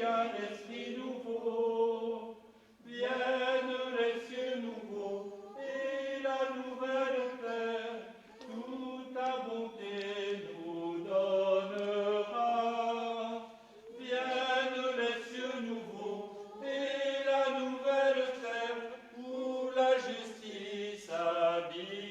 un esprit nouveau. Vienne les cieux nouveaux et la nouvelle terre, toute ta bonté nous donnera. Vienne les cieux nouveaux et la nouvelle terre, où la justice habitera.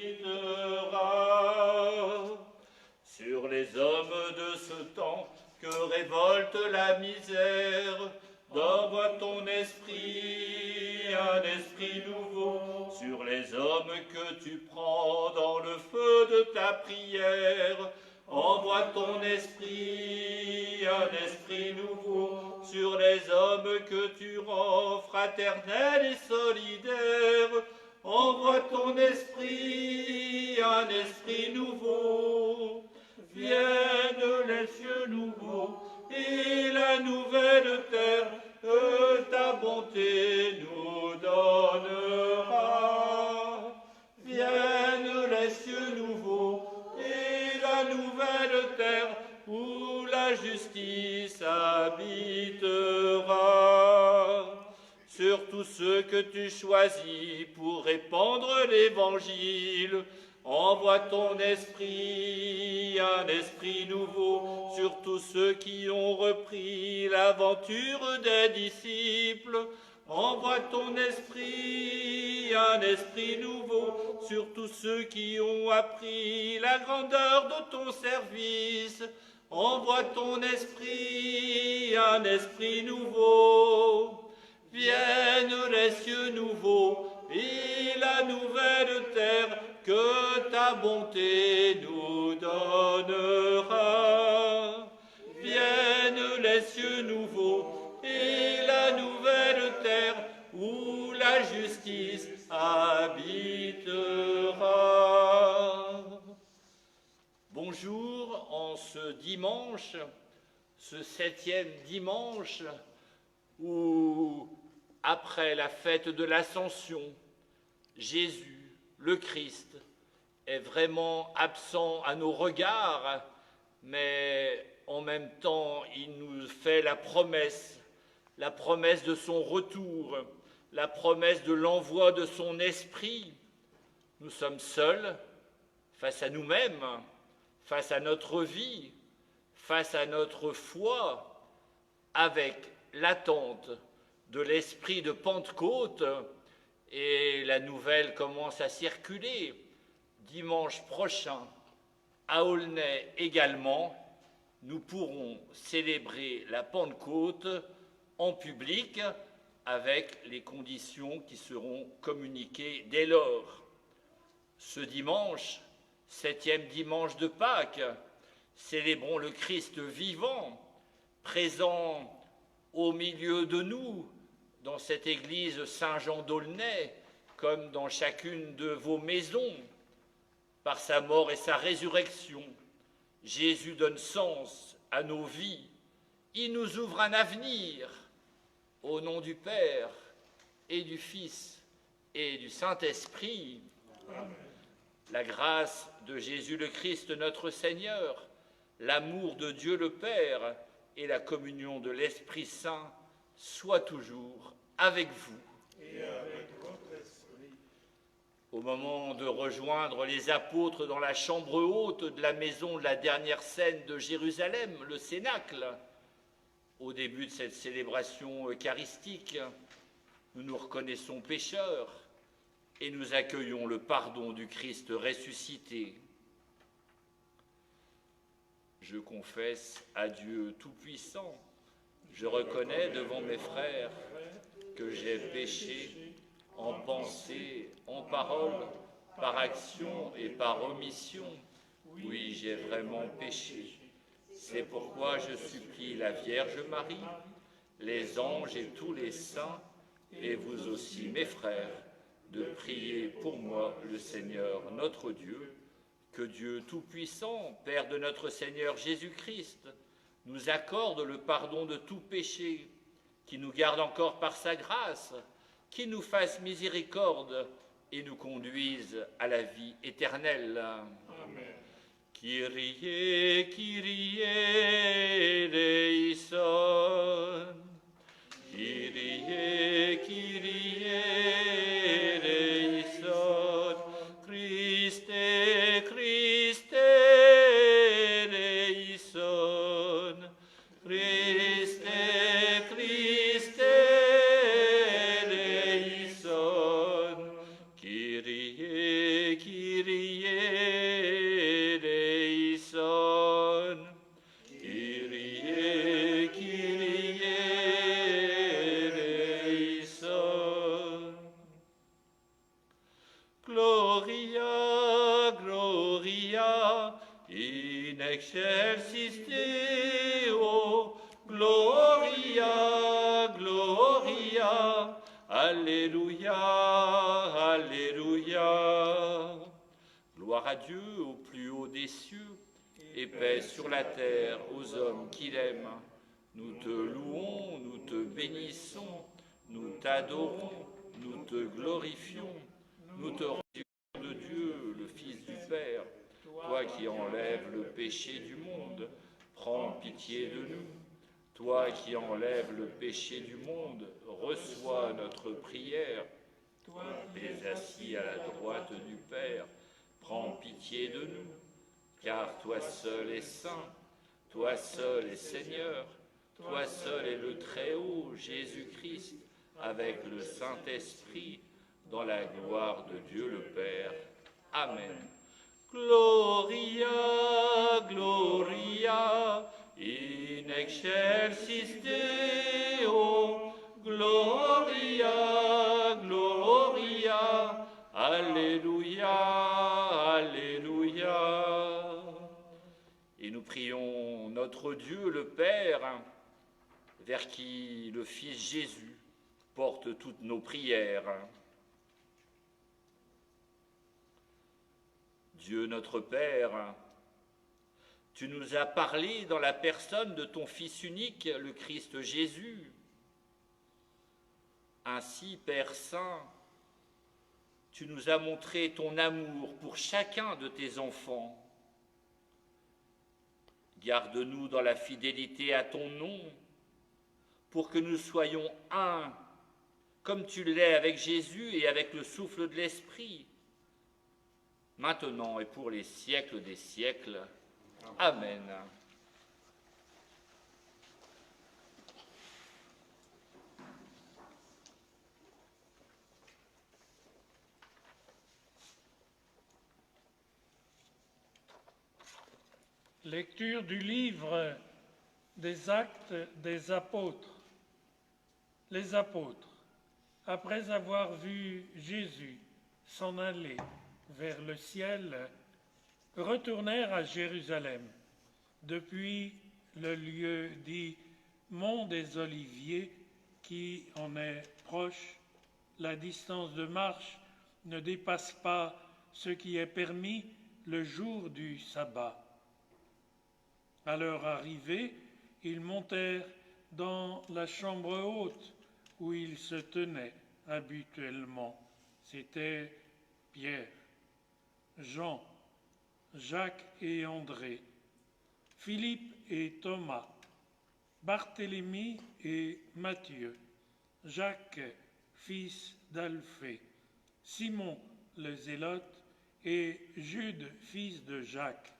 Sur les hommes de ce temps que révolte la misère, donne-moi ton esprit, un esprit nouveau. Sur les hommes que tu prends dans le feu de ta prière, envoie ton esprit, un esprit nouveau. Sur les hommes que tu rends fraternels et solidaires, envoie ton esprit, un esprit nouveau. Viennent les cieux nouveaux et la nouvelle terre que ta bonté nous donnera. Viennent les cieux nouveaux et la nouvelle terre où la justice habitera. Sur tous ceux que tu choisis pour répandre l'évangile, envoie ton esprit, un esprit nouveau, sur tous ceux qui ont repris l'aventure des disciples. Envoie ton esprit, un esprit nouveau, sur tous ceux qui ont appris la grandeur de ton service. Envoie ton esprit, un esprit nouveau. Viennent les cieux nouveaux et la nouvelle terre que ta bonté nous donnera. Viennent les cieux nouveaux et la nouvelle terre où la justice habitera. Bonjour, en ce dimanche, ce 7e dimanche, où, après la fête de l'Ascension, Jésus, le Christ, est vraiment absent à nos regards, mais en même temps, il nous fait la promesse de son retour, la promesse de l'envoi de son esprit. Nous sommes seuls face à nous-mêmes, face à notre vie, face à notre foi, avec l'attente de l'esprit de Pentecôte, et la nouvelle commence à circuler. Dimanche prochain, à Aulnay également, nous pourrons célébrer la Pentecôte en public avec les conditions qui seront communiquées dès lors. Ce dimanche, 7e dimanche de Pâques, célébrons le Christ vivant, présent au milieu de nous, dans cette église Saint-Jean d'Aulnay, comme dans chacune de vos maisons. Par sa mort et sa résurrection, Jésus donne sens à nos vies. Il nous ouvre un avenir. Au nom du Père et du Fils et du Saint-Esprit. Amen. La grâce de Jésus le Christ notre Seigneur, l'amour de Dieu le Père et la communion de l'Esprit Saint soient toujours avec vous. Et avec votre esprit. Au moment de rejoindre les apôtres dans la chambre haute de la maison de la dernière scène de Jérusalem, le Cénacle, au début de cette célébration eucharistique, nous nous reconnaissons pécheurs et nous accueillons le pardon du Christ ressuscité. Je confesse à Dieu Tout-Puissant, je reconnais devant mes frères que j'ai péché en pensée, en parole, par action et par omission. Oui, j'ai vraiment péché. C'est pourquoi je supplie la Vierge Marie, les anges et tous les saints, et vous aussi, mes frères, de prier pour moi le Seigneur notre Dieu, que Dieu Tout-Puissant, Père de notre Seigneur Jésus-Christ, nous accorde le pardon de tout péché, qui nous garde encore par sa grâce, qui nous fasse miséricorde et nous conduise à la vie éternelle. Amen. Kyrie, Kyrie eleison. Alléluia, Alléluia. Gloire à Dieu au plus haut des cieux, et paix sur la terre aux hommes qu'il aime. Nous te louons, nous te bénissons, nous t'adorons, nous te glorifions, nous te rendons de Dieu, le Fils du Père. Toi qui enlèves le péché du monde, prends pitié de nous. Toi qui enlèves le péché du monde, reçois notre prière. Toi qui es assis à la droite du Père, prends pitié de nous. Car toi seul es saint, toi seul es Seigneur, toi seul est le Très-Haut, Jésus-Christ, avec le Saint-Esprit, dans la gloire de Dieu le Père. Amen. Gloria, Gloria, in excelsis Deo, Gloria, Gloria, Alléluia, Alléluia. Et nous prions notre Dieu le Père, vers qui le Fils Jésus porte toutes nos prières. Dieu notre Père, tu nous as parlé dans la personne de ton Fils unique, le Christ Jésus. Ainsi, Père Saint, tu nous as montré ton amour pour chacun de tes enfants. Garde-nous dans la fidélité à ton nom, pour que nous soyons un, comme tu l'es avec Jésus et avec le souffle de l'Esprit, maintenant et pour les siècles des siècles. Amen. Lecture du livre des Actes des Apôtres. Les apôtres, après avoir vu Jésus s'en aller vers le ciel, retournèrent à Jérusalem, depuis le lieu dit Mont des Oliviers, qui en est proche. La distance de marche ne dépasse pas ce qui est permis le jour du sabbat. À leur arrivée, ils montèrent dans la chambre haute où ils se tenaient habituellement. C'étaient Pierre, Jean, Jacques et André, Philippe et Thomas, Barthélemy et Matthieu, Jacques, fils d'Alphée, Simon le Zélote et Jude, fils de Jacques.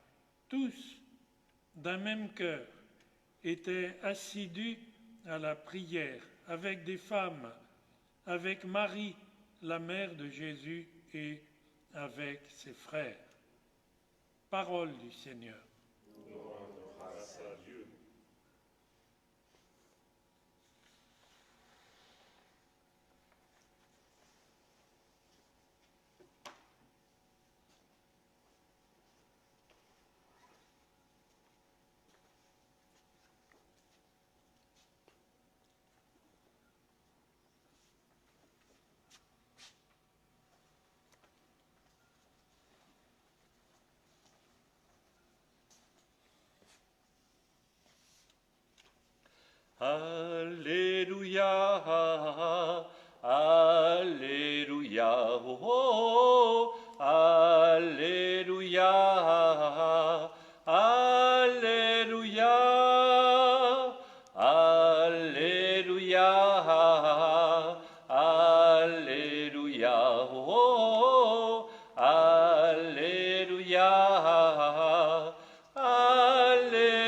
Tous, d'un même cœur, étaient assidus à la prière avec des femmes, avec Marie, la mère de Jésus, et avec ses frères. Parole du Seigneur. Nous rendons grâce à Dieu. Alléluia, Alléluia, oh, Alléluia, Alléluia, Alléluia, Alléluia, oh, Alléluia, Alléluia.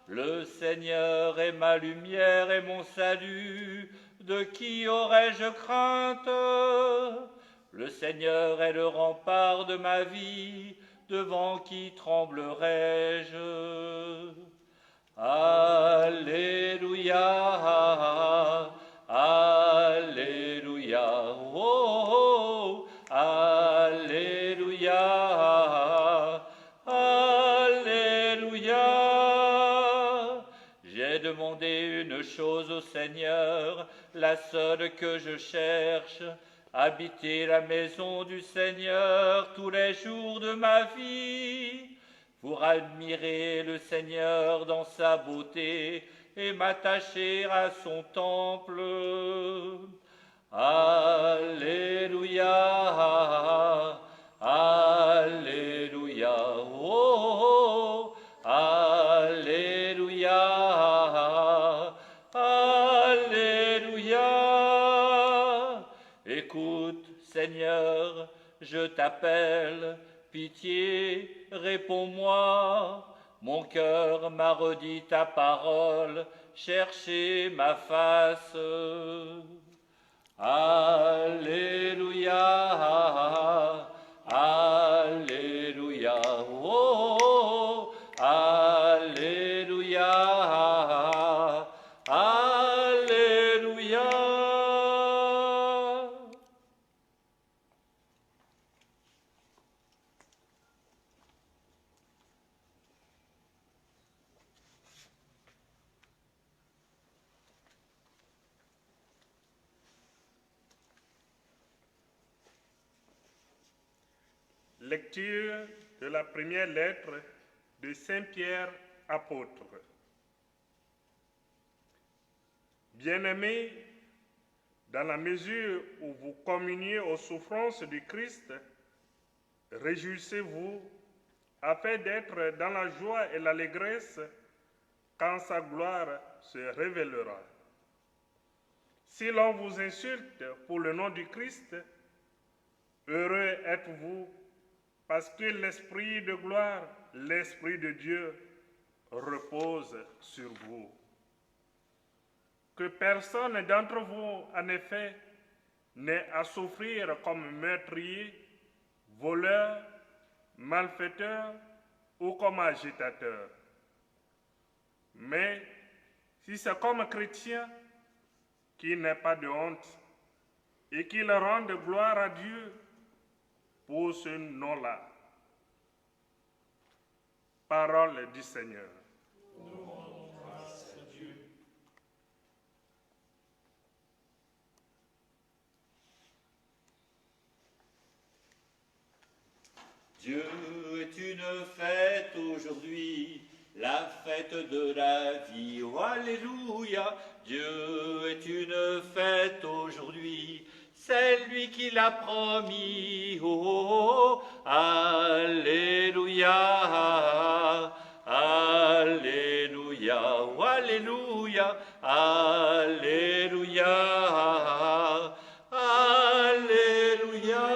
Le Seigneur est ma lumière et mon salut, de qui aurais-je crainte? Le Seigneur est le rempart de ma vie, devant qui tremblerais-je? Alléluia, Alléluia, oh, Alléluia, Alléluia. J'ai demandé une chose au Seigneur, la seule que je cherche, habiter la maison du Seigneur tous les jours de ma vie, pour admirer le Seigneur dans sa beauté et m'attacher à son temple. Alléluia, Alléluia, oh, Alléluia, Alléluia. Écoute, Seigneur, je t'appelle, pitié, réponds-moi. Mon cœur m'a redit ta parole, cherchez ma face. Alléluia, Alléluia, oh, Alléluia, Alléluia. Lecture de la première lettre de Saint Pierre apôtre. Bien-aimés, dans la mesure où vous communiez aux souffrances du Christ, réjouissez-vous afin d'être dans la joie et l'allégresse quand sa gloire se révélera. Si l'on vous insulte pour le nom du Christ, heureux êtes-vous, parce que l'Esprit de gloire, l'Esprit de Dieu, repose sur vous. Que personne d'entre vous, en effet, n'ait à souffrir comme meurtrier, voleur, malfaiteur ou comme agitateur. Mais si c'est comme chrétien, qu'il n'ait pas de honte et qu'il rende gloire à Dieu pour ce nom-là. Parole du Seigneur. Nous rendons grâce à Dieu. Dieu est une fête aujourd'hui, la fête de la vie. Oh, alléluia. Dieu est une fête aujourd'hui, c'est lui qui l'a promis. Oh, oh, alléluia, alléluia, oh, alléluia, alléluia, alléluia.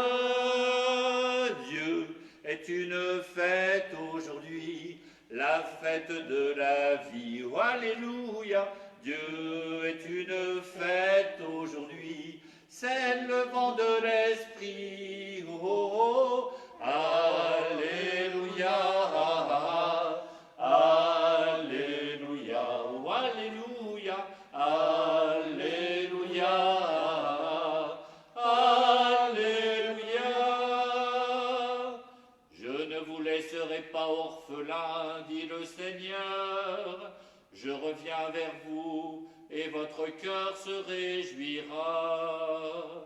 Dieu est une fête aujourd'hui, la fête de la vie. Oh, alléluia. Dieu est une fête aujourd'hui, c'est le vent de l'Esprit. Oh, oh, alléluia, alléluia, oh, alléluia, alléluia, alléluia. Je ne vous laisserai pas orphelin, dit le Seigneur. Je reviens vers vous et votre cœur se réjouira.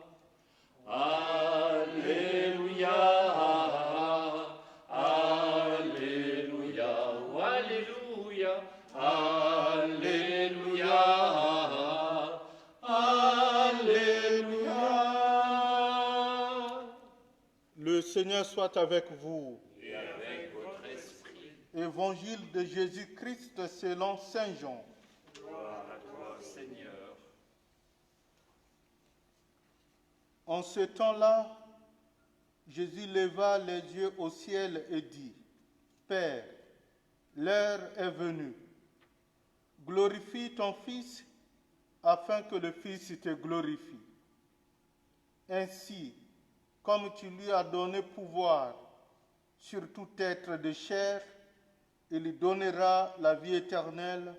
Alléluia, alléluia, oh, alléluia, alléluia, alléluia. Le Seigneur soit avec vous. Et avec votre esprit. Évangile de Jésus-Christ selon Saint Jean. Gloire à toi, Seigneur. En ce temps-là, Jésus leva les yeux au ciel et dit, « Père, l'heure est venue. Glorifie ton Fils, afin que le Fils te glorifie. Ainsi, comme tu lui as donné pouvoir sur tout être de chair, il donnera la vie éternelle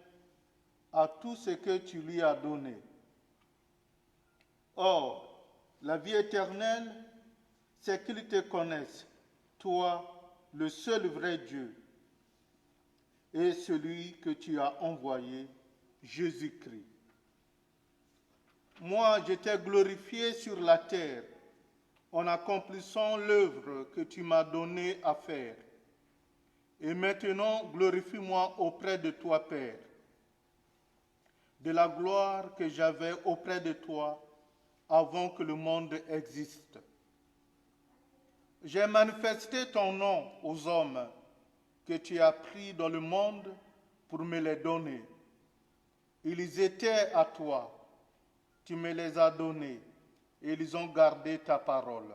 à tout ce que tu lui as donné. Or, la vie éternelle, c'est qu'ils te connaissent, toi, le seul vrai Dieu, et celui que tu as envoyé, Jésus-Christ. Moi, je t'ai glorifié sur la terre en accomplissant l'œuvre que tu m'as donné à faire. Et maintenant, glorifie-moi auprès de toi, Père, de la gloire que j'avais auprès de toi avant que le monde existe. J'ai manifesté ton nom aux hommes que tu as pris dans le monde pour me les donner. Ils étaient à toi, tu me les as donnés, et ils ont gardé ta parole.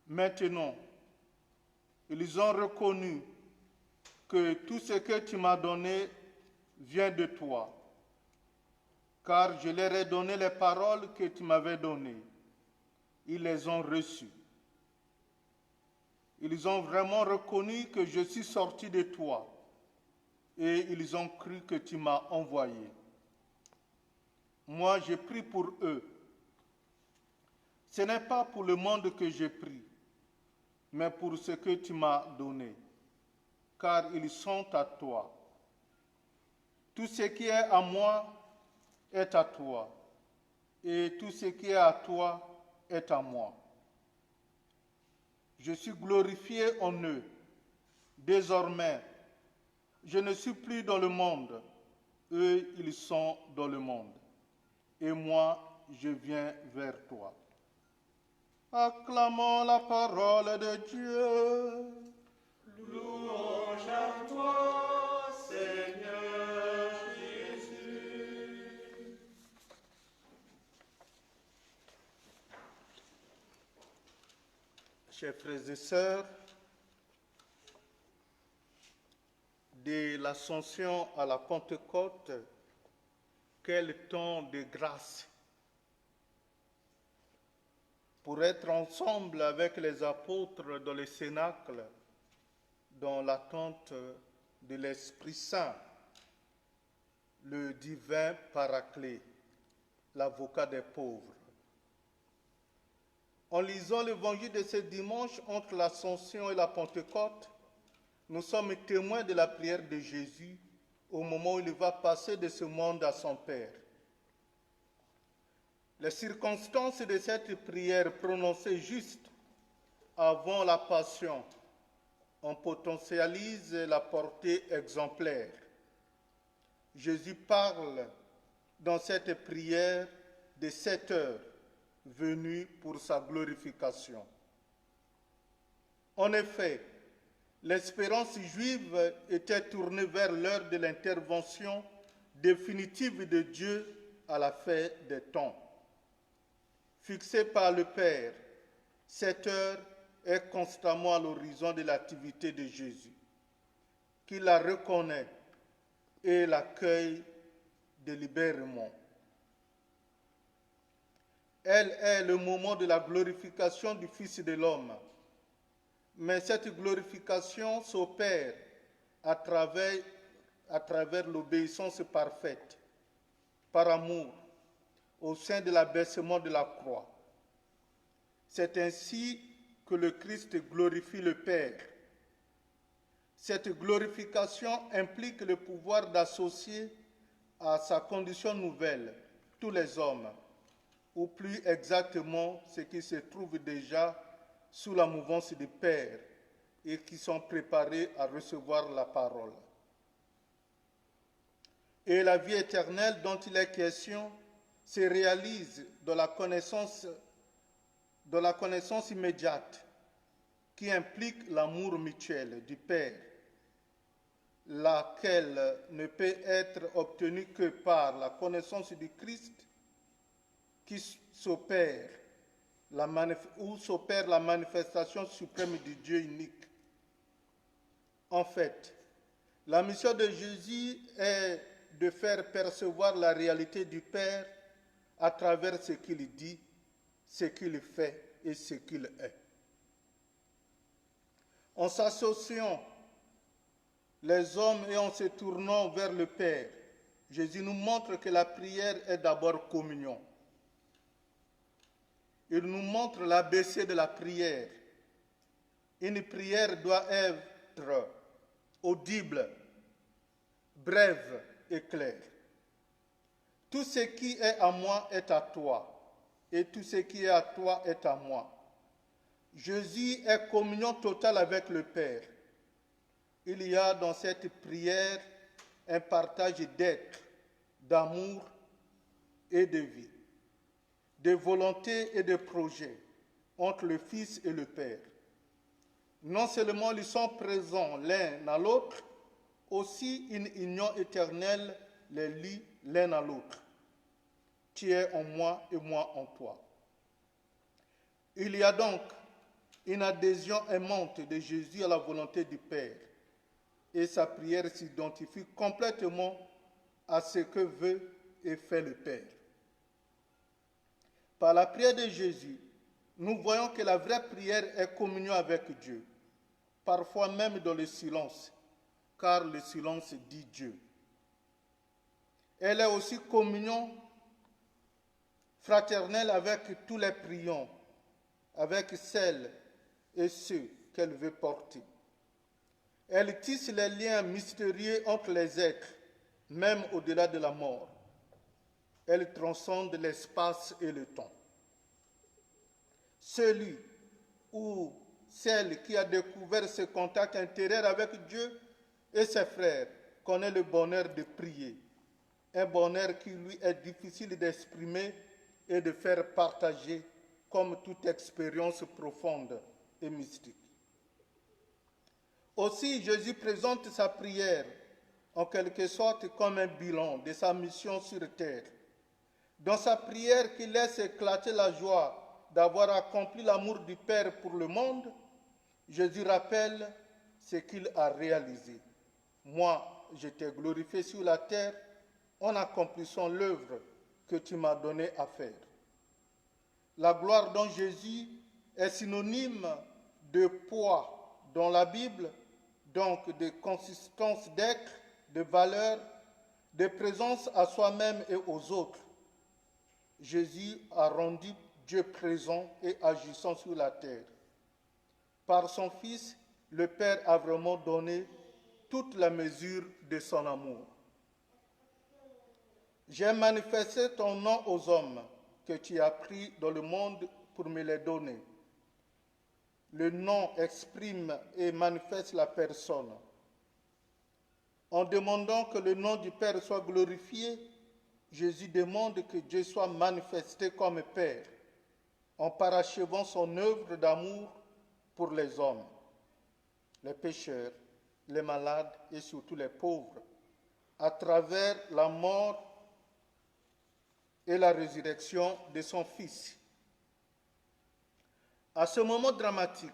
Maintenant, ils ont reconnu que tout ce que tu m'as donné vient de toi, car je leur ai donné les paroles que tu m'avais données. Ils les ont reçues. Ils ont vraiment reconnu que je suis sorti de toi et ils ont cru que tu m'as envoyé. Moi, j'ai pris pour eux. Ce n'est pas pour le monde que j'ai pris, mais pour ce que tu m'as donné, car ils sont à toi. Tout ce qui est à moi est à toi, et tout ce qui est à toi est à moi. Je suis glorifié en eux. Désormais, je ne suis plus dans le monde. Eux, ils sont dans le monde. Et moi, je viens vers toi. Acclamons la parole de Dieu. Louange à toi, Seigneur Jésus. Chers frères et sœurs, de l'Ascension à la Pentecôte, quel temps de grâce pour être ensemble avec les apôtres dans le cénacle, dans l'attente de l'Esprit Saint, le divin Paraclet, l'avocat des pauvres. En lisant l'évangile de ce dimanche entre l'Ascension et la Pentecôte, nous sommes témoins de la prière de Jésus au moment où il va passer de ce monde à son Père. Les circonstances de cette prière prononcée juste avant la Passion en potentialisent la portée exemplaire. Jésus parle dans cette prière de 7 heures venues pour sa glorification. En effet, l'espérance juive était tournée vers l'heure de l'intervention définitive de Dieu à la fin des temps. Fixée par le Père, cette heure est constamment à l'horizon de l'activité de Jésus, qui la reconnaît et l'accueille délibérément. Elle est le moment de la glorification du Fils de l'homme. Mais cette glorification s'opère à travers l'obéissance parfaite, par amour, au sein de l'abaissement de la croix. C'est ainsi que le Christ glorifie le Père. Cette glorification implique le pouvoir d'associer à sa condition nouvelle tous les hommes, ou plus exactement ceux qui se trouvent déjà sous la mouvance du Père et qui sont préparés à recevoir la parole. Et la vie éternelle dont il est question se réalise dans la connaissance immédiate qui implique l'amour mutuel du Père, laquelle ne peut être obtenue que par la connaissance du Christ où s'opère la manifestation suprême du Dieu unique. En fait, la mission de Jésus est de faire percevoir la réalité du Père à travers ce qu'il dit, ce qu'il fait et ce qu'il est. En s'associant les hommes et en se tournant vers le Père, Jésus nous montre que la prière est d'abord communion. Il nous montre l'ABC de la prière. Une prière doit être audible, brève et clair. Tout ce qui est à moi est à toi, et tout ce qui est à toi est à moi. Jésus est communion totale avec le Père. Il y a dans cette prière un partage d'être, d'amour et de vie, de volonté et de projet entre le Fils et le Père. Non seulement ils sont présents l'un à l'autre, aussi une union éternelle les lie l'un à l'autre. Tu es en moi et moi en toi. Il y a donc une adhésion aimante de Jésus à la volonté du Père, et sa prière s'identifie complètement à ce que veut et fait le Père. Par la prière de Jésus, nous voyons que la vraie prière est communion avec Dieu, parfois même dans le silence, car le silence dit Dieu. Elle est aussi communion fraternelle avec tous les priants, avec celles et ceux qu'elle veut porter. Elle tisse les liens mystérieux entre les êtres, même au-delà de la mort. Elle transcende l'espace et le temps. Celui ou celle qui a découvert ce contact intérieur avec Dieu et ses frères connaît le bonheur de prier, un bonheur qui lui est difficile d'exprimer et de faire partager comme toute expérience profonde et mystique. Aussi, Jésus présente sa prière en quelque sorte comme un bilan de sa mission sur terre. Dans sa prière qui laisse éclater la joie d'avoir accompli l'amour du Père pour le monde, Jésus rappelle ce qu'il a réalisé. Moi, je t'ai glorifié sur la terre en accomplissant l'œuvre que tu m'as donné à faire. La gloire dans Jésus est synonyme de poids dans la Bible, donc de consistance d'être, de valeur, de présence à soi-même et aux autres. Jésus a rendu Dieu présent et agissant sur la terre. Par son Fils, le Père a vraiment donné toute la mesure de son amour. J'ai manifesté ton nom aux hommes que tu as pris dans le monde pour me les donner. Le nom exprime et manifeste la personne. En demandant que le nom du Père soit glorifié, Jésus demande que Dieu soit manifesté comme Père, en parachevant son œuvre d'amour pour les hommes, les pécheurs, les malades et surtout les pauvres, à travers la mort et la résurrection de son Fils. À ce moment dramatique,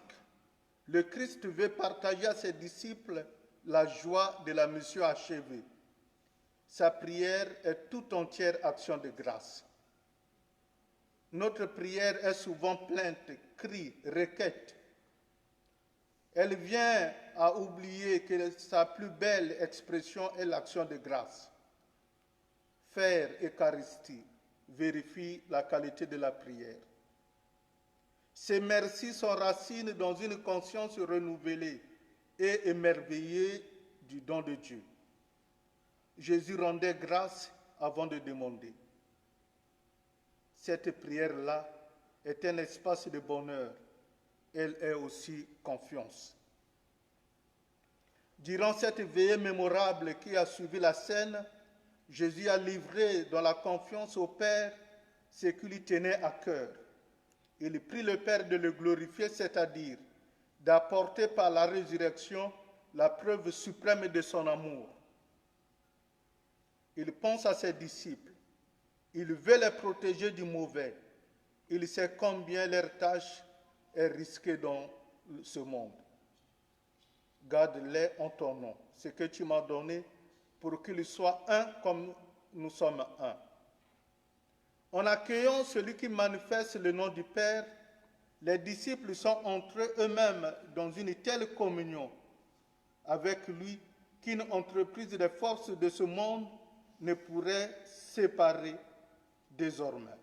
le Christ veut partager à ses disciples la joie de la mission achevée. Sa prière est tout entière action de grâce. Notre prière est souvent plainte, cri, requête. Elle vient à oublier que sa plus belle expression est l'action de grâce. Faire Eucharistie vérifie la qualité de la prière. Ces merci sont racines dans une conscience renouvelée et émerveillée du don de Dieu. Jésus rendait grâce avant de demander. Cette prière-là est un espace de bonheur. Elle est aussi confiance. Durant cette veillée mémorable qui a suivi la scène, Jésus a livré dans la confiance au Père ce qui lui tenait à cœur. Il prie le Père de le glorifier, c'est-à-dire d'apporter par la résurrection la preuve suprême de son amour. Il pense à ses disciples. Il veut les protéger du mauvais. Il sait combien leur tâche est risquée dans ce monde. Garde-les en ton nom, ce que tu m'as donné, pour qu'ils soient un comme nous sommes un. En accueillant celui qui manifeste le nom du Père, les disciples sont entre eux-mêmes dans une telle communion avec lui qu'une entreprise des forces de ce monde ne pourrait séparer désormais.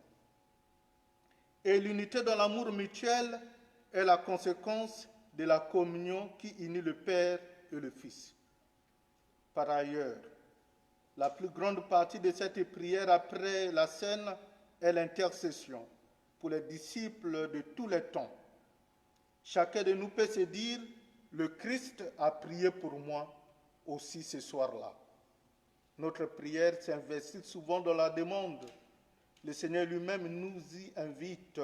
Et l'unité dans l'amour mutuel est la conséquence de la communion qui unit le Père et le Fils. Par ailleurs, La plus grande partie de cette prière après la scène est l'intercession pour les disciples de tous les temps. Chacun de nous peut se dire, le Christ a prié pour moi aussi ce soir-là. Notre prière s'investit souvent dans la demande. Le Seigneur lui-même nous y invite.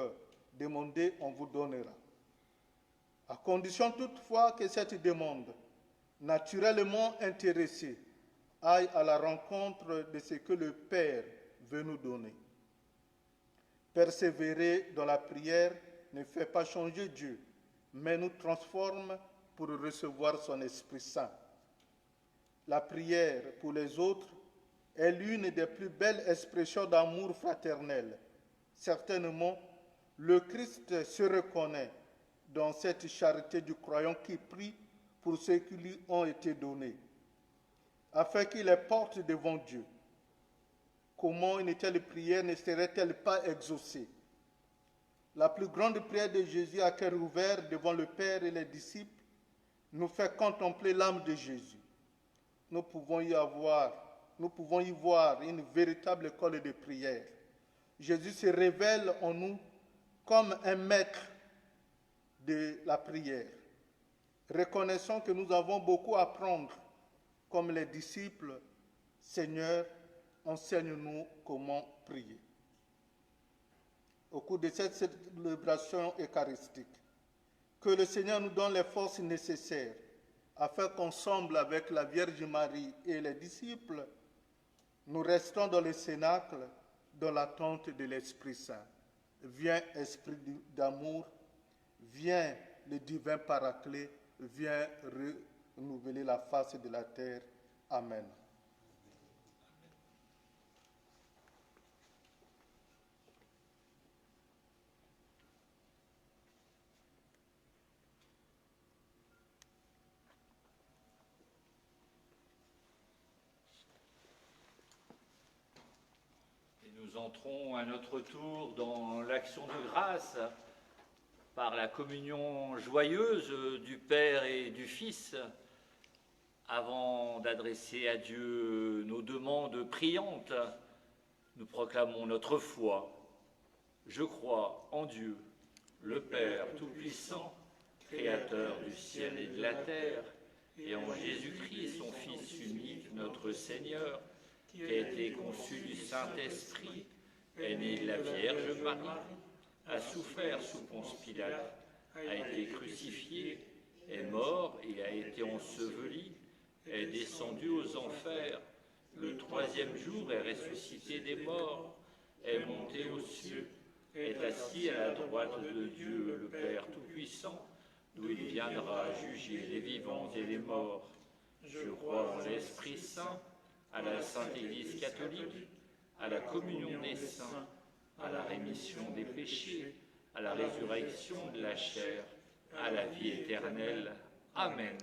Demandez, on vous donnera. À condition toutefois que cette demande, naturellement intéressée, aille à la rencontre de ce que le Père veut nous donner. Persévérer dans la prière ne fait pas changer Dieu, mais nous transforme pour recevoir son Esprit Saint. La prière pour les autres est l'une des plus belles expressions d'amour fraternel. Certainement, le Christ se reconnaît dans cette charité du croyant qui prie pour ceux qui lui ont été donnés, afin qu'il les porte devant Dieu. Comment une telle prière ne serait-elle pas exaucée? La plus grande prière de Jésus à cœur ouvert devant le Père et les disciples nous fait contempler l'âme de Jésus. Nous pouvons y voir une véritable école de prière. Jésus se révèle en nous comme un maître de la prière. Reconnaissons que nous avons beaucoup à apprendre comme les disciples. Seigneur, enseigne-nous comment prier. Au cours de cette célébration eucharistique, que le Seigneur nous donne les forces nécessaires afin qu'ensemble avec la Vierge Marie et les disciples, nous restons dans le cénacle, dans l'attente de l'Esprit Saint. Viens, Esprit d'amour, viens le divin Paraclet, viens renouveler la face de la terre. Amen. Nous entrons à notre tour dans l'action de grâce par la communion joyeuse du Père et du Fils. Avant d'adresser à Dieu nos demandes priantes, nous proclamons notre foi. Je crois en Dieu, le Père Tout-Puissant, Créateur du ciel et de la terre, et en Jésus-Christ, son Fils unique, notre Seigneur, qui a été conçu du Saint-Esprit, est né de la Vierge Marie, a souffert sous Ponce Pilate, a été crucifié, est mort et a été enseveli, est descendu aux enfers, le troisième jour est ressuscité des morts, est monté aux cieux, est assis à la droite de Dieu, le Père Tout-Puissant, d'où il viendra juger les vivants et les morts. Je crois en l'Esprit Saint, à la Sainte Église catholique, à la communion des saints, à la rémission des péchés, à la résurrection de la chair, à la vie éternelle. Amen.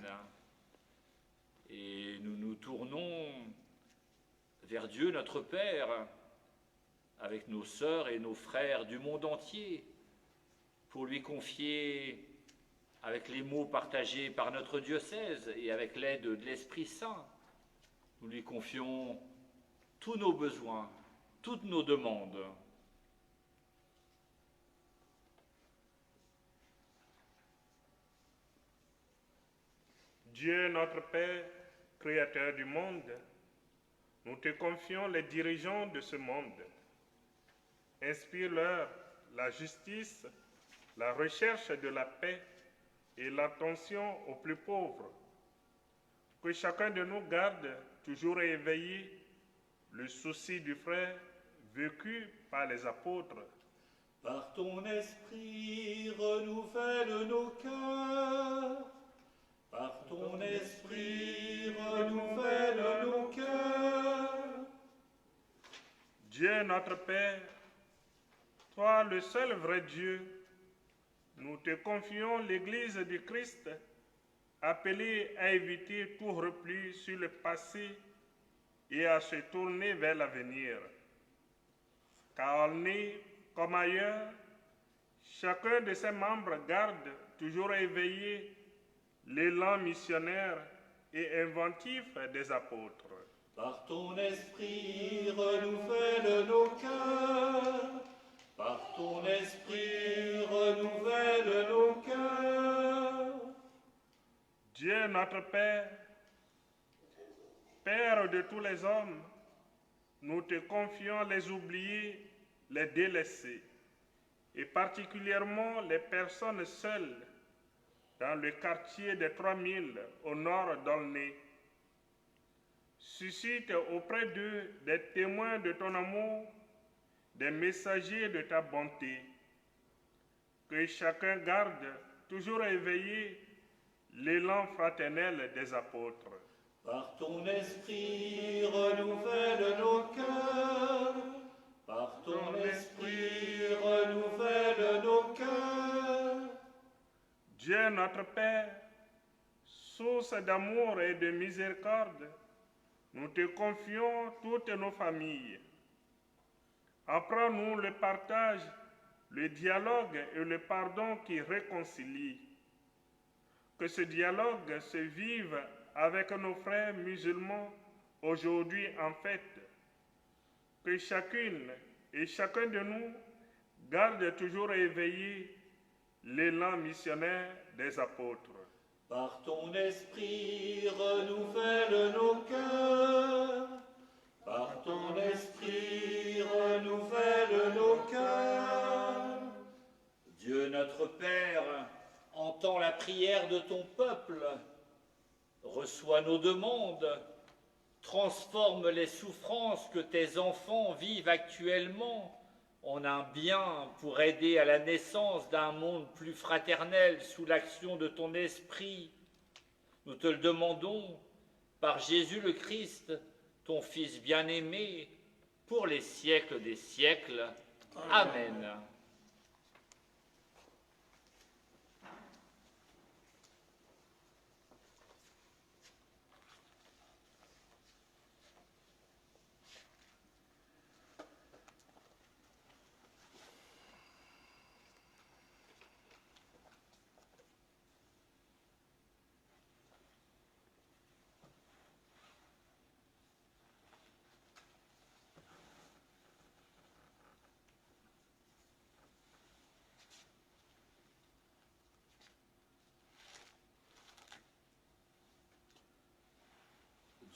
Et nous nous tournons vers Dieu notre Père, avec nos sœurs et nos frères du monde entier, pour lui confier, avec les mots partagés par notre diocèse et avec l'aide de l'Esprit Saint, nous lui confions tous nos besoins, toutes nos demandes. Dieu notre Père, Créateur du monde, nous te confions les dirigeants de ce monde. Inspire-leur la justice, la recherche de la paix et l'attention aux plus pauvres. Que chacun de nous garde toujours éveillé le souci du frère vécu par les apôtres. Par ton esprit, renouvelle nos cœurs. Par ton esprit, renouvelle nos cœurs. Dieu notre Père, toi le seul vrai Dieu, nous te confions l'Église du Christ, appelée à éviter tout repli sur le passé et à se tourner vers l'avenir. Car en est comme ailleurs, chacun de ses membres garde toujours éveillé l'élan missionnaire et inventif des apôtres. Par ton esprit, renouvelle nos cœurs. Par ton esprit, renouvelle nos cœurs. Dieu notre Père, Père de tous les hommes, nous te confions les oubliés, les délaissés, et particulièrement les personnes seules dans le quartier des 3000 au nord d'Aulnay. Suscite auprès d'eux des témoins de ton amour, des messagers de ta bonté. Que chacun garde toujours éveillé l'élan fraternel des apôtres. Par ton esprit, renouvelle nos cœurs. Par ton esprit, renouvelle nos cœurs. Dieu notre Père, source d'amour et de miséricorde, nous te confions toutes nos familles. Apprends-nous le partage, le dialogue et le pardon qui réconcilient. Que ce dialogue se vive avec nos frères musulmans aujourd'hui en fête. Que chacune et chacun de nous garde toujours éveillé l'élan missionnaire des apôtres. Par ton esprit, renouvelle nos cœurs. Par ton esprit, renouvelle nos cœurs. Dieu notre Père, entends la prière de ton peuple, reçois nos demandes, transforme les souffrances que tes enfants vivent actuellement en un bien pour aider à la naissance d'un monde plus fraternel sous l'action de ton esprit. Nous te le demandons par Jésus le Christ, ton Fils bien-aimé, pour les siècles des siècles. Amen.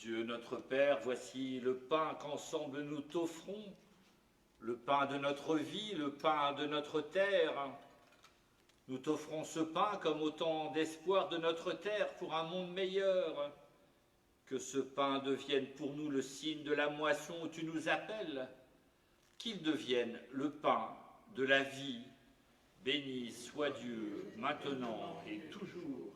Dieu notre Père, voici le pain qu'ensemble nous t'offrons, le pain de notre vie, le pain de notre terre. Nous t'offrons ce pain comme autant d'espoir de notre terre pour un monde meilleur. Que ce pain devienne pour nous le signe de la moisson où tu nous appelles, qu'il devienne le pain de la vie. Béni soit Dieu, maintenant et toujours.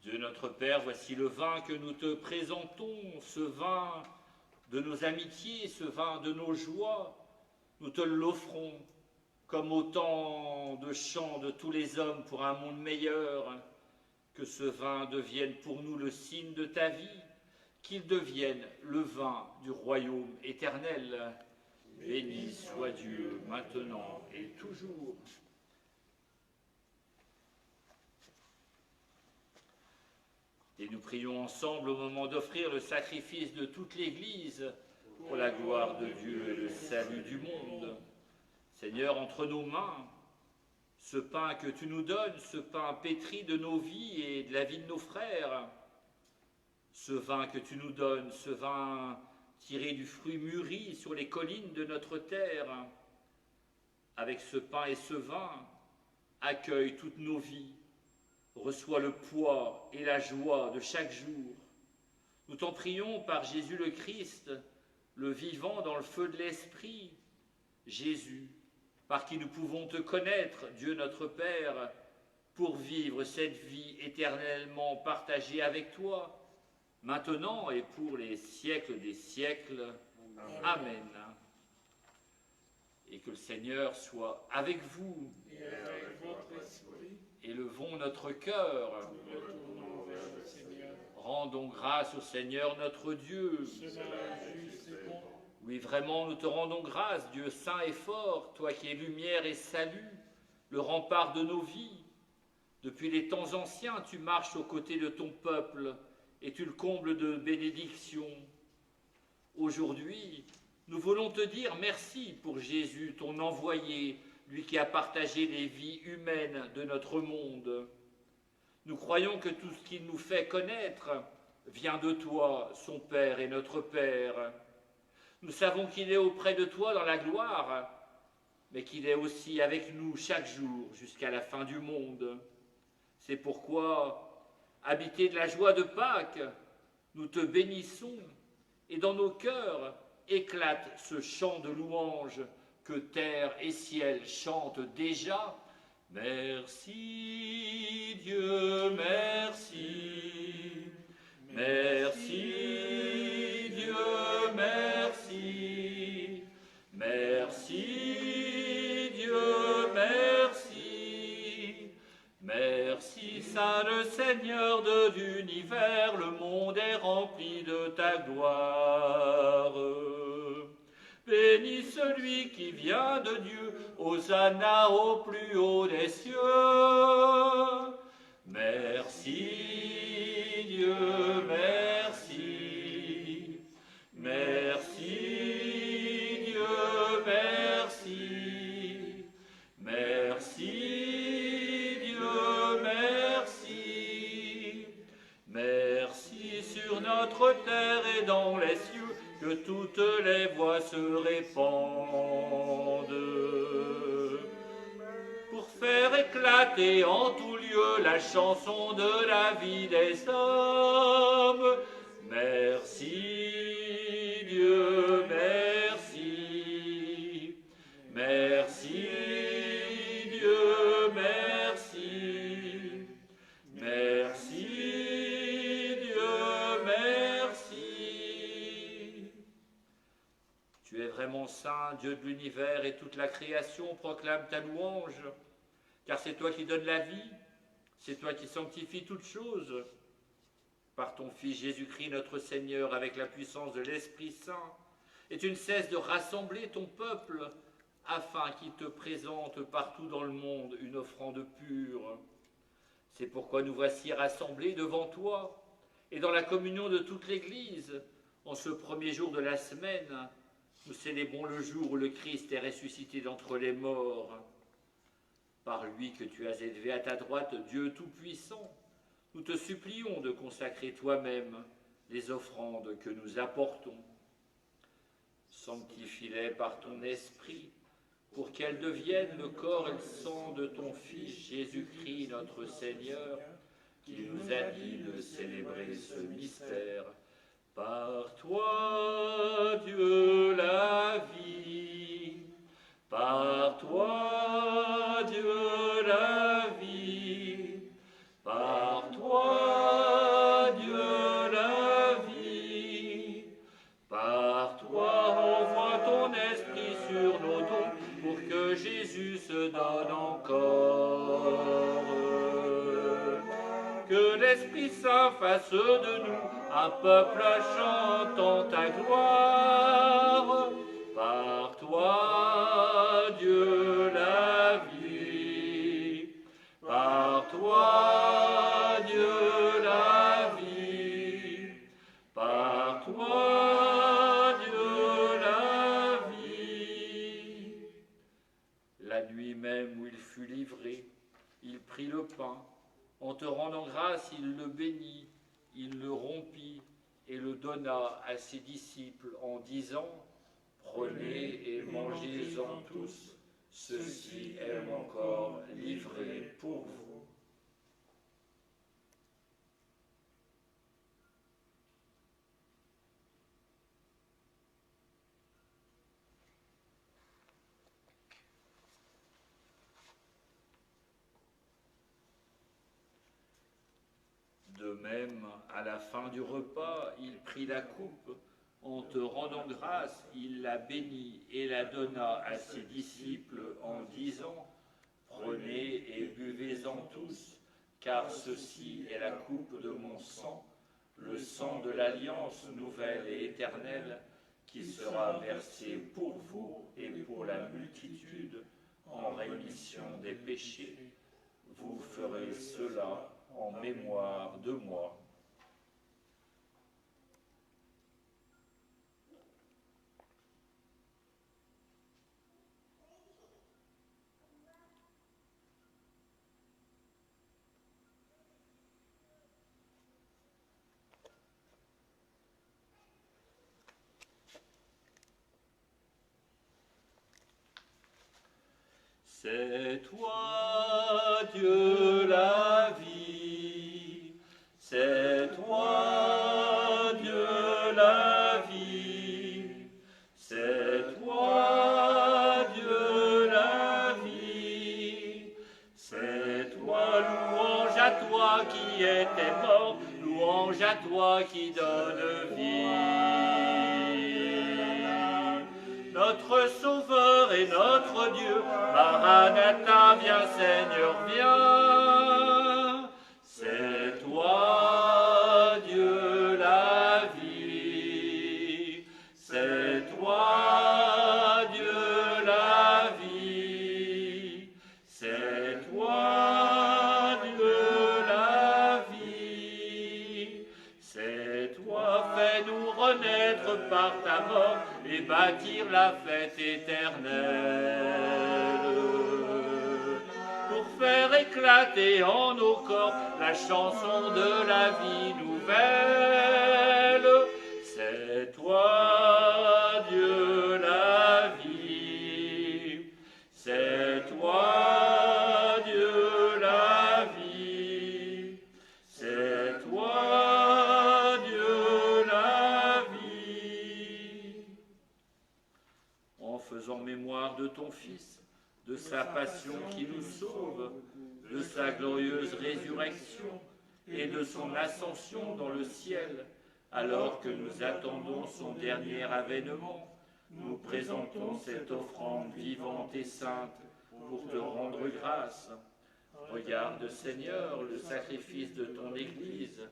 Dieu notre Père, voici le vin que nous te présentons, ce vin de nos amitiés, ce vin de nos joies. Nous te l'offrons comme autant de chants de tous les hommes pour un monde meilleur. Que ce vin devienne pour nous le signe de ta vie, qu'il devienne le vin du royaume éternel. Béni soit Dieu, maintenant et toujours. Et nous prions ensemble au moment d'offrir le sacrifice de toute l'Église pour la gloire de Dieu et le salut du monde. Seigneur, entre nos mains, ce pain que tu nous donnes, ce pain pétri de nos vies et de la vie de nos frères, ce vin que tu nous donnes, ce vin tiré du fruit mûri sur les collines de notre terre, avec ce pain et ce vin, accueille toutes nos vies, reçois le poids et la joie de chaque jour. Nous t'en prions par Jésus le Christ, le vivant dans le feu de l'Esprit, Jésus, par qui nous pouvons te connaître, Dieu notre Père, pour vivre cette vie éternellement partagée avec toi, maintenant et pour les siècles des siècles. Amen. Et que le Seigneur soit avec vous. Et avec votre esprit, Élevons notre cœur. retournons vers le Seigneur. Rendons grâce au Seigneur notre Dieu. Cela est juste et bon. Oui, vraiment, nous te rendons grâce, Dieu saint et fort, toi qui es lumière et salut, le rempart de nos vies. Depuis les temps anciens, tu marches aux côtés de ton peuple et tu le combles de bénédictions. Aujourd'hui, nous voulons te dire merci pour Jésus, ton envoyé, lui qui a partagé les vies humaines de notre monde. Nous croyons que tout ce qu'il nous fait connaître vient de toi, son Père et notre Père. Nous savons qu'il est auprès de toi dans la gloire, mais qu'il est aussi avec nous chaque jour jusqu'à la fin du monde. C'est pourquoi, habités de la joie de Pâques, nous te bénissons et dans nos cœurs éclate ce chant de louange que terre et ciel chantent déjà. Merci Dieu, merci, merci Dieu, merci, merci Dieu, merci, merci Saint le Seigneur de l'univers, le monde est rempli de ta gloire. Béni celui qui vient de Dieu, Hosanna au plus haut des cieux. Merci Dieu, merci. Merci Dieu, merci. Merci Dieu, merci. Merci sur notre terre et dans les cieux, que toutes les voix se répandent, pour faire éclater en tout lieu la chanson de la vie des hommes. Merci Dieu, merci, merci Dieu, merci, merci Dieu, merci. Tu es vraiment saint, Dieu de l'univers, et toute la création proclame ta louange, car c'est toi qui donnes la vie, c'est toi qui sanctifies toutes choses. Par ton Fils Jésus-Christ, notre Seigneur, avec la puissance de l'Esprit Saint, et tu ne cesses de rassembler ton peuple, afin qu'il te présente partout dans le monde une offrande pure. C'est pourquoi nous voici rassemblés devant toi, et dans la communion de toute l'Église, en ce premier jour de la semaine, nous célébrons le jour où le Christ est ressuscité d'entre les morts. Par lui que tu as élevé à ta droite, Dieu Tout-Puissant, nous te supplions de consacrer toi-même les offrandes que nous apportons. Sanctifie-les par ton esprit, pour qu'elles deviennent le corps et le sang de ton Fils Jésus-Christ, notre Seigneur, qui nous a dit de célébrer ce mystère. Par toi, Dieu, la vie, par toi, Dieu, la vie, par toi, Dieu, la vie, par toi, envoie ton esprit sur nos dons, pour que Jésus se donne encore. Que l'Esprit Saint fasse de nous un peuple chantant ta gloire. Par toi, Dieu, la vie. Par toi, Dieu, la vie. Par toi, Dieu, la vie. La nuit même où il fut livré, il prit le pain. En te rendant grâce, il le bénit, il le rompit et le donna à ses disciples en disant : Prenez et mangez-en tous, ceci est mon corps livré pour vous. De même, à la fin du repas, il prit la coupe. En te rendant grâce, il la bénit et la donna à ses disciples en disant : Prenez et buvez-en tous, car ceci est la coupe de mon sang, le sang de l'alliance nouvelle et éternelle, qui sera versé pour vous et pour la multitude en rémission des péchés. Vous ferez cela en mémoire de moi. C'est toi, Dieu, la vie. C'est toi, Dieu, la vie. C'est toi, Dieu, la vie. C'est toi, louange à toi qui étais mort, louange à toi qui donne vie. Notre Sauveur et notre Dieu, Maranatha, viens Seigneur, viens. C'est toi, Dieu, la vie. C'est toi, Dieu, la vie. C'est toi, Dieu, la vie. C'est toi, fais-nous renaître par ta mort et bâtir la fête éternelle. Pour faire éclater en nos corps la chanson de la vie nouvelle. C'est toi, Dieu, la vie. C'est toi, Dieu, la vie. C'est toi, Dieu, la vie. En faisant mémoire de ton Fils, de sa passion qui nous sauve, de sa glorieuse résurrection et de son ascension dans le ciel, alors que nous attendons son dernier avènement, nous présentons cette offrande vivante et sainte pour te rendre grâce. Regarde, Seigneur, le sacrifice de ton Église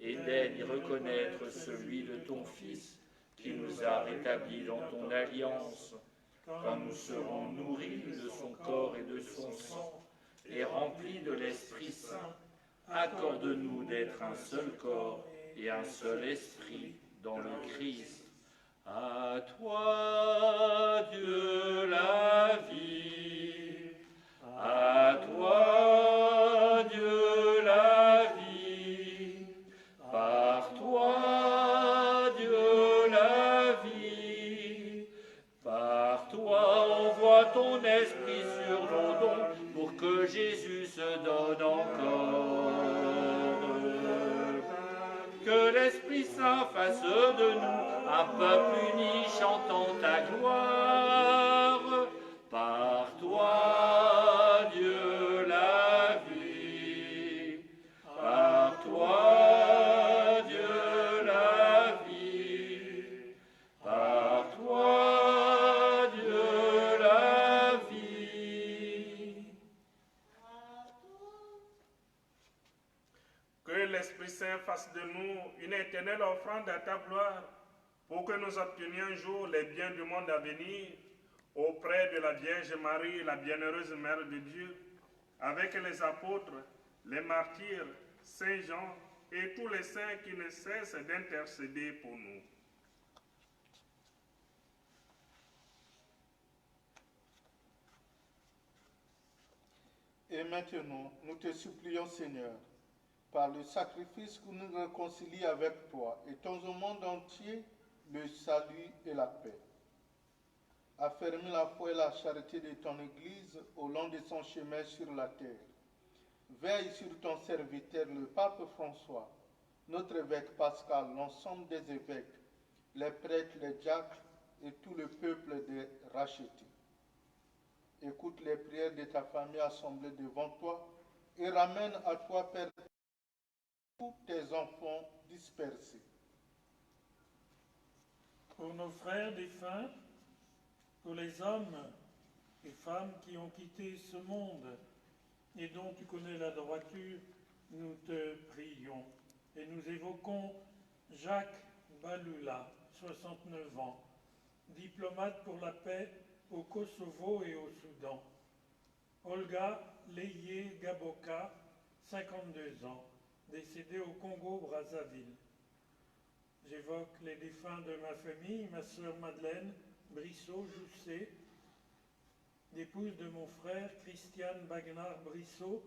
et daigne reconnaître celui de ton Fils qui nous a rétablis dans ton alliance. Quand nous serons nourris de son corps et de son sang et remplis de l'Esprit Saint, accorde-nous d'être un seul corps et un seul esprit dans le Christ. À toi, Dieu, la vie. À toi, Dieu, la vie. Par toi, Dieu, la vie. Par toi, envoie ton esprit sur nos dons pour que Jésus se donne encore. Que l'Esprit Saint fasse de nous un peuple uni chantant ta gloire. Par toi, Dieu, la vie. Par toi, Dieu, la vie. Par toi, Dieu, la vie. Que l'Esprit Saint fasse de nous une éternelle offrande à ta gloire, pour que nous obtenions un jour les biens du monde à venir, auprès de la Vierge Marie, la bienheureuse Mère de Dieu, avec les apôtres, les martyrs, Saint Jean et tous les saints qui ne cessent d'intercéder pour nous. Et maintenant, nous te supplions, Seigneur, par le sacrifice que nous réconcilies avec toi, étends au monde entier le salut et la paix. Affermis la foi et la charité de ton Église au long de son chemin sur la terre. Veille sur ton serviteur, le pape François, notre évêque Pascal, l'ensemble des évêques, les prêtres, les diacres et tout le peuple des rachetés. Écoute les prières de ta famille assemblée devant toi et ramène à toi, Père, tous tes enfants dispersés. Pour nos frères défunts, pour les hommes et femmes qui ont quitté ce monde et dont tu connais la droiture, nous te prions. Et nous évoquons Jacques Balula, 69 ans, diplomate pour la paix au Kosovo et au Soudan. Olga Leye Gaboka, 52 ans, décédée au Congo-Brazzaville. J'évoque les défunts de ma famille, ma sœur Madeleine Brissot-Jousset, l'épouse de mon frère Christiane Bagnard-Brissot,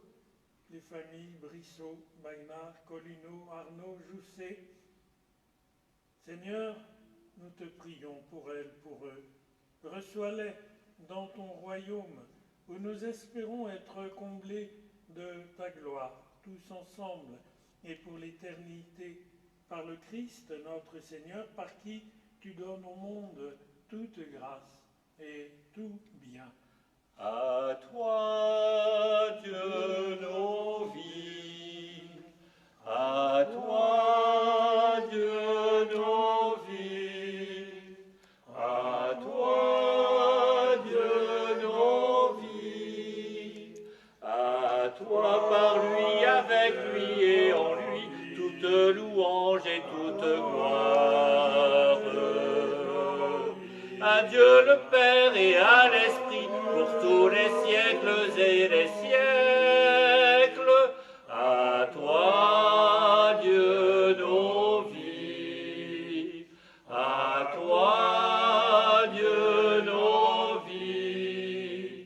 les familles Brissot, Bagnard, Collineau, Arnaud, Jousset. Seigneur, nous te prions pour elles, pour eux. Reçois-les dans ton royaume, où nous espérons être comblés de ta gloire, tous ensemble, et pour l'éternité, par le Christ notre Seigneur, par qui tu donnes au monde toute grâce et tout bien. À toi, Dieu, nos vies. À toi, Dieu, nos vies. À toi, Dieu, nos vies. À toi, par lui, avec lui et en lui, toute louange et toute gloire. À Dieu le Père et à l'Esprit, pour tous les siècles et les siècles. À toi, Dieu, nos vies. À toi, Dieu, nos vies.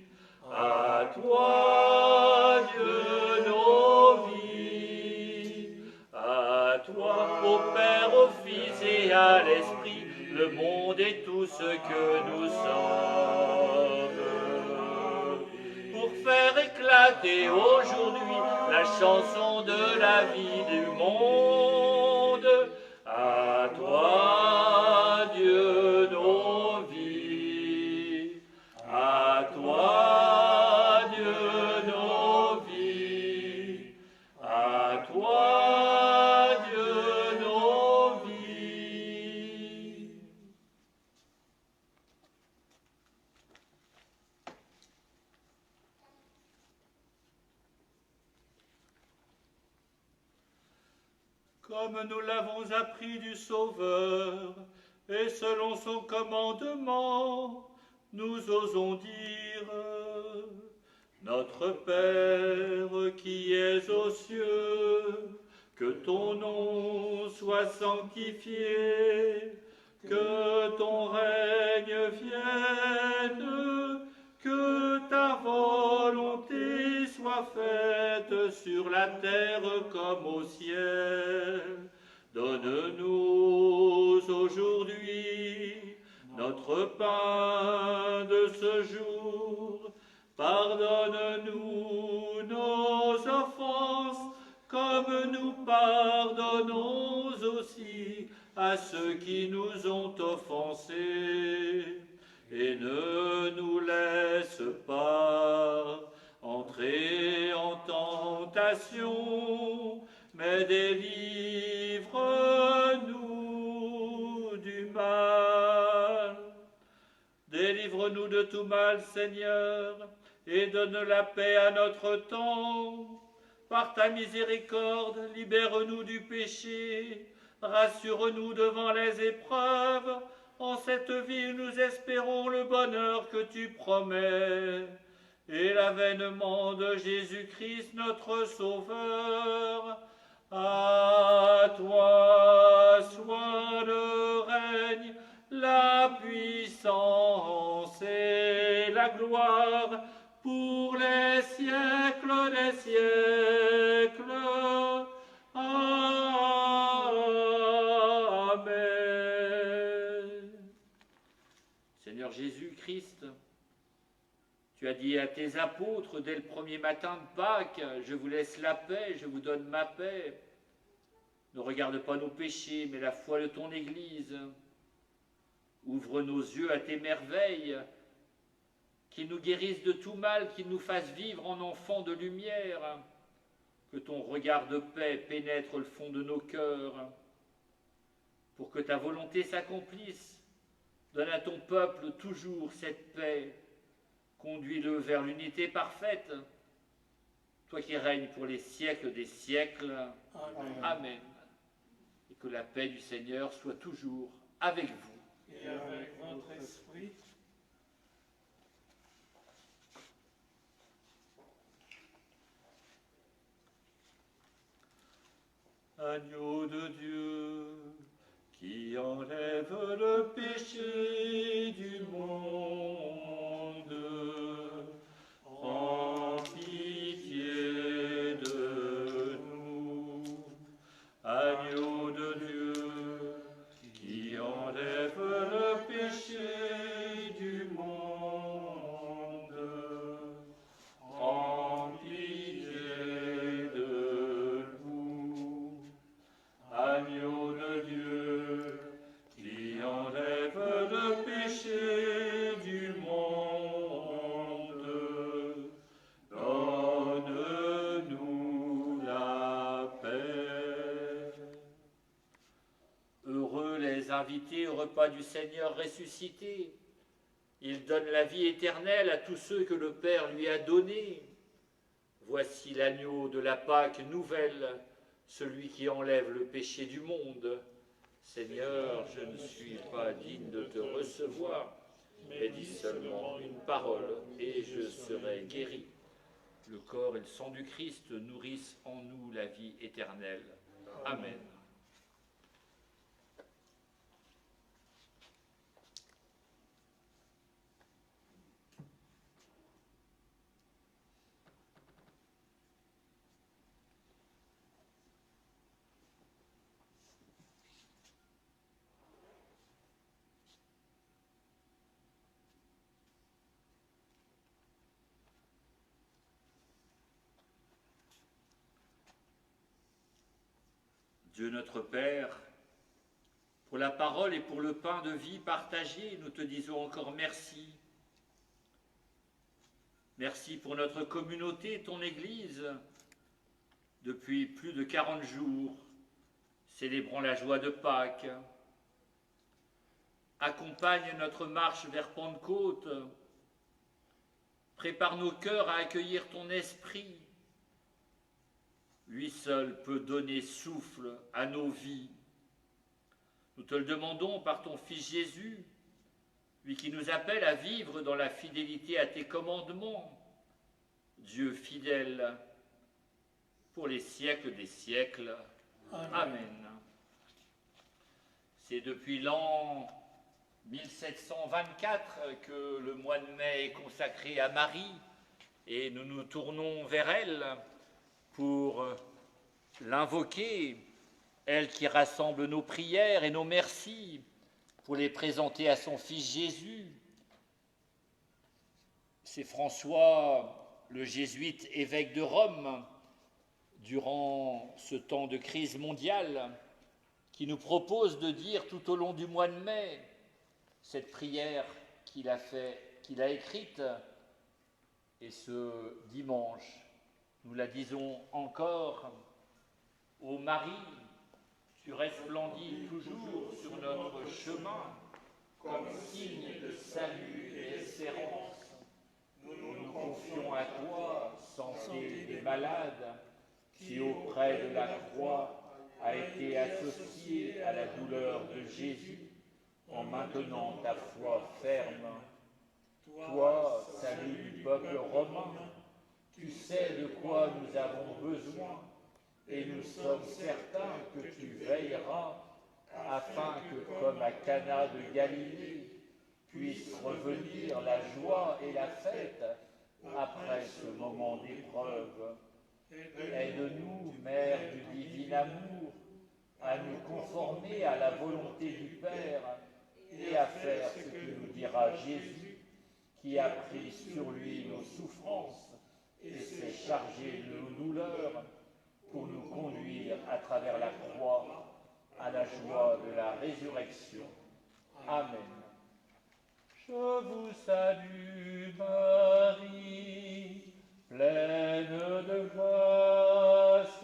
À toi, Dieu, nos vies. À toi, au Père, au Fils et à l'Esprit, le monde et tout ce que nous sommes. Pour faire éclater aujourd'hui la chanson de la vie du monde. À toi, Dieu, nos vies. À toi, Dieu, nos vies. À toi, Dieu, nos vies. Comme nous l'avons appris du Sauveur, et selon son commandement, nous osons dire: Notre Père qui es aux cieux, que ton nom soit sanctifié, que ton règne vienne, que ta volonté soit faite sur la terre comme au ciel. Donne-nous aujourd'hui notre pain de ce jour. Pardonne-nous nos offenses, comme nous pardonnons aussi à ceux qui nous ont offensés. Et ne nous laisse pas entrer en tentation, mais délivre-nous du mal. Délivre-nous de tout mal, Seigneur, et donne la paix à notre temps. Par ta miséricorde, libère-nous du péché, rassure-nous devant les épreuves. En cette vie, nous espérons le bonheur que tu promets, et l'avènement de Jésus-Christ, notre Sauveur. À toi soit le règne, la puissance et la gloire, pour les siècles des siècles. Amen. Seigneur Jésus-Christ, tu as dit à tes apôtres dès le premier matin de Pâques: je vous laisse la paix, je vous donne ma paix. Ne regarde pas nos péchés, mais la foi de ton Église. Ouvre nos yeux à tes merveilles, qu'il nous guérisse de tout mal, qu'il nous fasse vivre en enfants de lumière, que ton regard de paix pénètre le fond de nos cœurs, pour que ta volonté s'accomplisse. Donne à ton peuple toujours cette paix, conduis-le vers l'unité parfaite, toi qui règnes pour les siècles des siècles. Amen. Amen. Et que la paix du Seigneur soit toujours avec vous. Et avec vous. notre esprit. Agneau de Dieu, qui enlève le péché du monde, prends pitié de nous. Agneau de Dieu, qui enlève le péché du monde, prends pitié de nous. Agneau de Dieu, qui enlève le péché du monde, donne-nous la paix. Heureux les invités au repas du Seigneur ressuscité. Il donne la vie éternelle à tous ceux que le Père lui a donnés. Voici l'agneau de la Pâque nouvelle, celui qui enlève le péché du monde. Seigneur, je ne suis pas digne de te recevoir, mais dis seulement une parole et je serai guéri. Le corps et le sang du Christ nourrissent en nous la vie éternelle. Amen. Dieu notre Père, pour la parole et pour le pain de vie partagé, nous te disons encore merci. Merci pour notre communauté, ton Église. Depuis plus de 40 jours, célébrons la joie de Pâques. Accompagne notre marche vers Pentecôte. Prépare nos cœurs à accueillir ton esprit. Lui seul peut donner souffle à nos vies. Nous te le demandons par ton Fils Jésus, lui qui nous appelle à vivre dans la fidélité à tes commandements. Dieu fidèle, pour les siècles des siècles. Amen. C'est depuis l'an 1724 que le mois de mai est consacré à Marie et nous nous tournons vers elle pour l'invoquer, elle qui rassemble nos prières et nos merci, pour les présenter à son Fils Jésus. C'est François, le jésuite évêque de Rome, durant ce temps de crise mondiale, qui nous propose de dire tout au long du mois de mai cette prière qu'il a écrite, et ce dimanche, nous la disons encore. Ô Marie, tu resplendis toujours sur notre chemin, comme signe de salut et d'espérance. Nous nous confions à toi, santé des malades, qui auprès de la croix a été associée à la douleur de Jésus, en maintenant ta foi ferme. Toi, salut du peuple romain, tu sais de quoi nous avons besoin, et nous sommes certains que tu veilleras, afin que, comme à Cana de Galilée, puisse revenir la joie et la fête après ce moment d'épreuve. Aide-nous, Mère du divin amour, à nous conformer à la volonté du Père et à faire ce que nous dira Jésus, qui a pris sur lui nos souffrances et s'est chargé de nos douleurs pour nous conduire à travers la croix à la joie de la résurrection. Amen. Je vous salue Marie, pleine de grâce.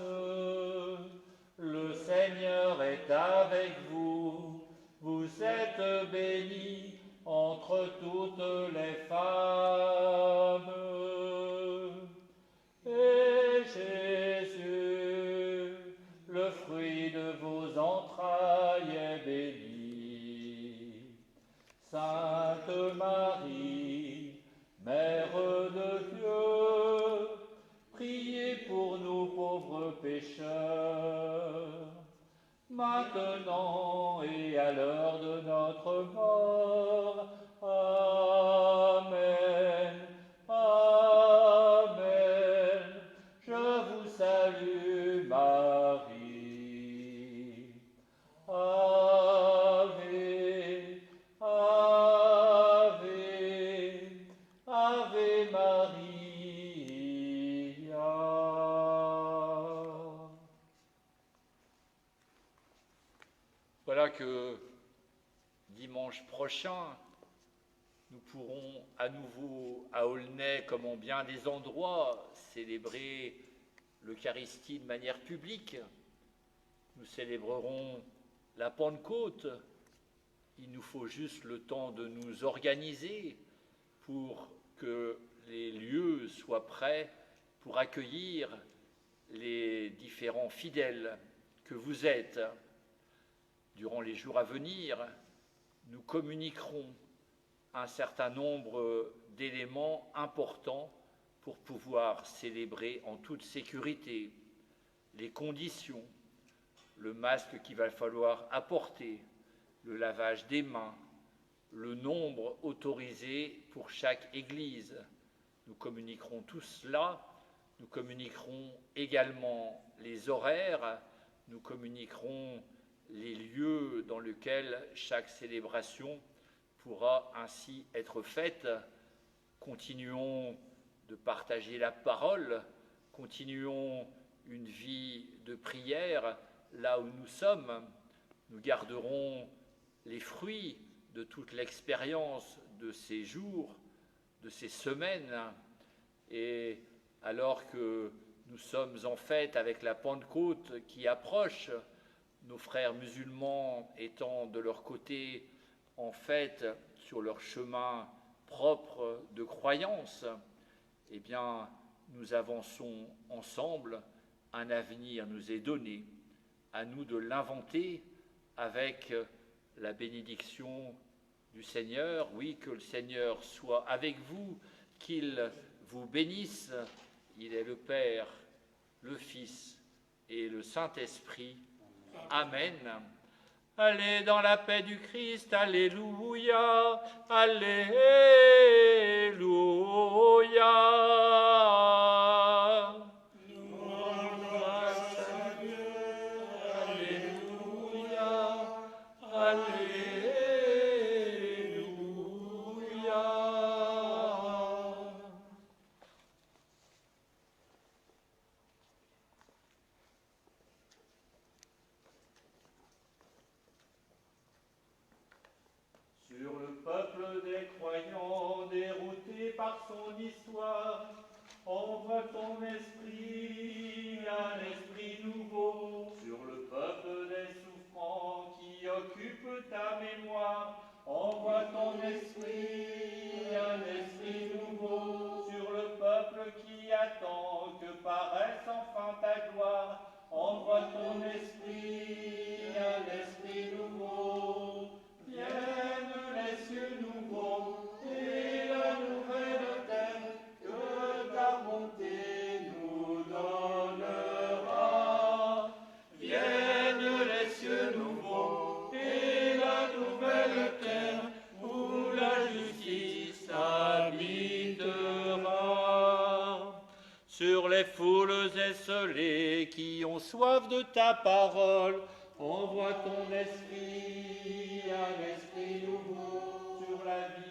Le Seigneur est avec vous. Vous êtes bénie entre toutes les femmes. Et Jésus, le fruit de vos entrailles, est béni. Sainte maintenant et à l'heure de notre mort. Amen. Amen. Je vous salue, Marie. Ave, Ave, Ave Maria. Voilà que dimanche prochain, nous pourrons à nouveau à Aulnay, comme en bien des endroits, célébrer l'Eucharistie de manière publique. Nous célébrerons la Pentecôte. Il nous faut juste le temps de nous organiser pour que les lieux soient prêts pour accueillir les différents fidèles que vous êtes. Durant les jours à venir, nous communiquerons un certain nombre d'éléments importants pour pouvoir célébrer en toute sécurité. Les conditions, le masque qu'il va falloir apporter, le lavage des mains, le nombre autorisé pour chaque église. Nous communiquerons tout cela. Nous communiquerons également les horaires. Nous communiquerons les lieux dans lesquels chaque célébration pourra ainsi être faite. Continuons de partager la parole, continuons une vie de prière là où nous sommes. Nous garderons les fruits de toute l'expérience de ces jours, de ces semaines, et alors que nous sommes en fête avec la Pentecôte qui approche, nos frères musulmans étant de leur côté en fête sur leur chemin propre de croyance, eh bien, nous avançons ensemble, un avenir nous est donné, à nous de l'inventer avec la bénédiction du Seigneur. Oui, que le Seigneur soit avec vous, qu'il vous bénisse. Il est le Père, le Fils et le Saint-Esprit. Amen. Allez dans la paix du Christ, alléluia, alléluia. Sur le peuple des croyants dérouté par son histoire, envoie ton esprit, un esprit nouveau. Sur le peuple des souffrants qui occupe ta mémoire, envoie ton esprit, un esprit nouveau. Sur le peuple qui attend que paraisse enfin ta gloire, envoie ton esprit, un esprit nouveau. Viennent les cieux nouveaux et la nouvelle terre que ta bonté nous donnera. Viennent les cieux nouveaux et la nouvelle terre où la justice habitera. Sur les foules esselées qui ont soif de ta parole, envoie ton esprit, un esprit nouveau sur la vie